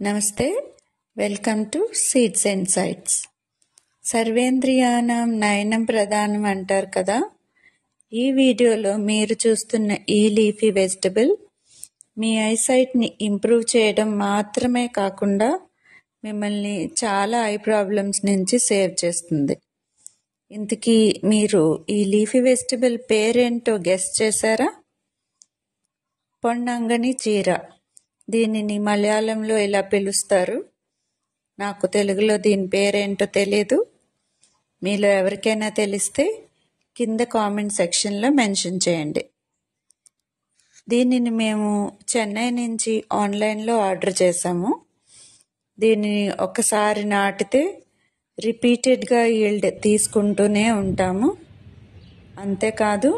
నమస్తే, welcome to seeds and sites. సర్వేంద్రియానం నయనం ప్రధానం అంటారు కదా. ఈ వీడియోలో మీరు చూస్తున్న ఈ లీఫీ వెజిటబుల్ మీ ఐసైట్ని ఇంప్రూవ్ చేయడం మాత్రమే కాకుండా మిమ్మల్ని చాలా ఐ ప్రాబ్లమ్స్ నుంచి సేవ్ చేస్తుంది. ఇంతకీ మీరు ఈ లీఫీ వెజిటబుల్ పేరేంటో గెస్ చేశారా? పొన్నంగని చీర. దీనిని మలయాళంలో ఇలా పిలుస్తారు. నాకు తెలుగులో దీని పేరేంటో తెలీదు. మీలో ఎవరికైనా తెలిస్తే కింద కామెంట్ సెక్షన్లో మెన్షన్ చేయండి. దీనిని మేము చెన్నై నుంచి ఆన్లైన్లో ఆర్డర్ చేసాము. దీనిని ఒకసారి నాటితే రిపీటెడ్గా ఈల్డ్ తీసుకుంటూనే ఉంటాము. అంతేకాదు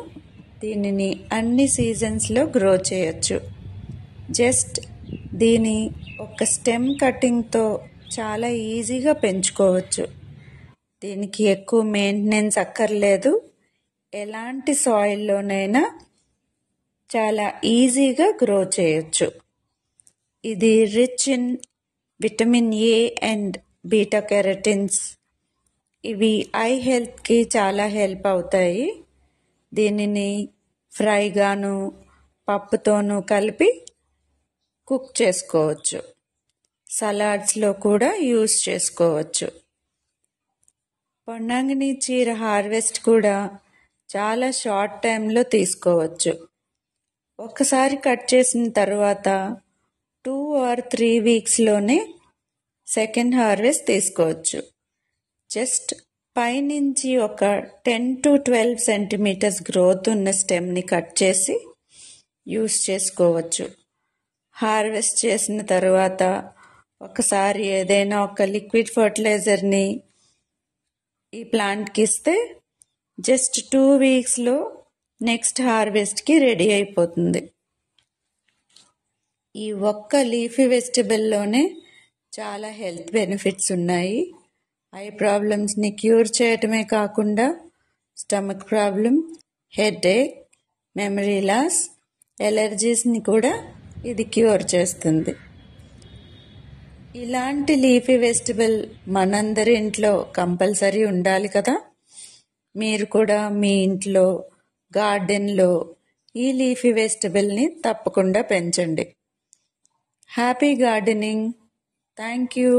దీనిని అన్ని సీజన్స్లో గ్రో చేయొచ్చు. జస్ట్ దీని ఒక స్టెమ్ కటింగ్తో చాలా ఈజీగా పెంచుకోవచ్చు. దీనికి ఎక్కువ మెయింటెనెన్స్ అక్కర్లేదు. ఎలాంటి సాయిల్లోనైనా చాలా ఈజీగా గ్రో చేయొచ్చు. ఇది rich in vitamin A and beta carotenes. ఇవి ఐ హెల్త్కి చాలా హెల్ప్ అవుతాయి. దీనిని ఫ్రైగాను పప్పుతోనూ కలిపి కుక్ చేసుకోవచ్చు. సలాడ్స్లో కూడా యూస్ చేసుకోవచ్చు. పొన్నంగిని చీర హార్వెస్ట్ కూడా చాలా షార్ట్ టైంలో తీసుకోవచ్చు. ఒకసారి కట్ చేసిన తర్వాత 2 or 3 వీక్స్లోనే సెకండ్ హార్వెస్ట్ తీసుకోవచ్చు. జస్ట్ పైనుంచి ఒక 10 to 12 సెంటీమీటర్స్ గ్రోత్ ఉన్న స్టెమ్ని కట్ చేసి యూస్ చేసుకోవచ్చు. హార్వెస్ట్ చేసిన తర్వాత ఒకసారి ఏదైనా ఒక లిక్విడ్ ఫర్టిలైజర్ని ఈ ప్లాంట్కి ఇస్తే జస్ట్ 2 వీక్స్లో నెక్స్ట్ హార్వెస్ట్కి రెడీ అయిపోతుంది. ఈ ఒక్క లీఫీ వెజిటబుల్లోనే చాలా హెల్త్ బెనిఫిట్స్ ఉన్నాయి. ఐ ప్రాబ్లమ్స్ని క్యూర్ చేయటమే కాకుండా stomach problem, headache, memory loss, ఎలర్జీస్ని కూడా ఇది క్యూర్ చేస్తుంది. ఇలాంటి లీఫీ వెజిటబుల్ మనందరి ఇంట్లో కంపల్సరీ ఉండాలి కదా. మీరు కూడా మీ ఇంట్లో గార్డెన్లో ఈ లీఫీ వెజిటబుల్ని తప్పకుండా పెంచండి. Happy gardening. Thank you.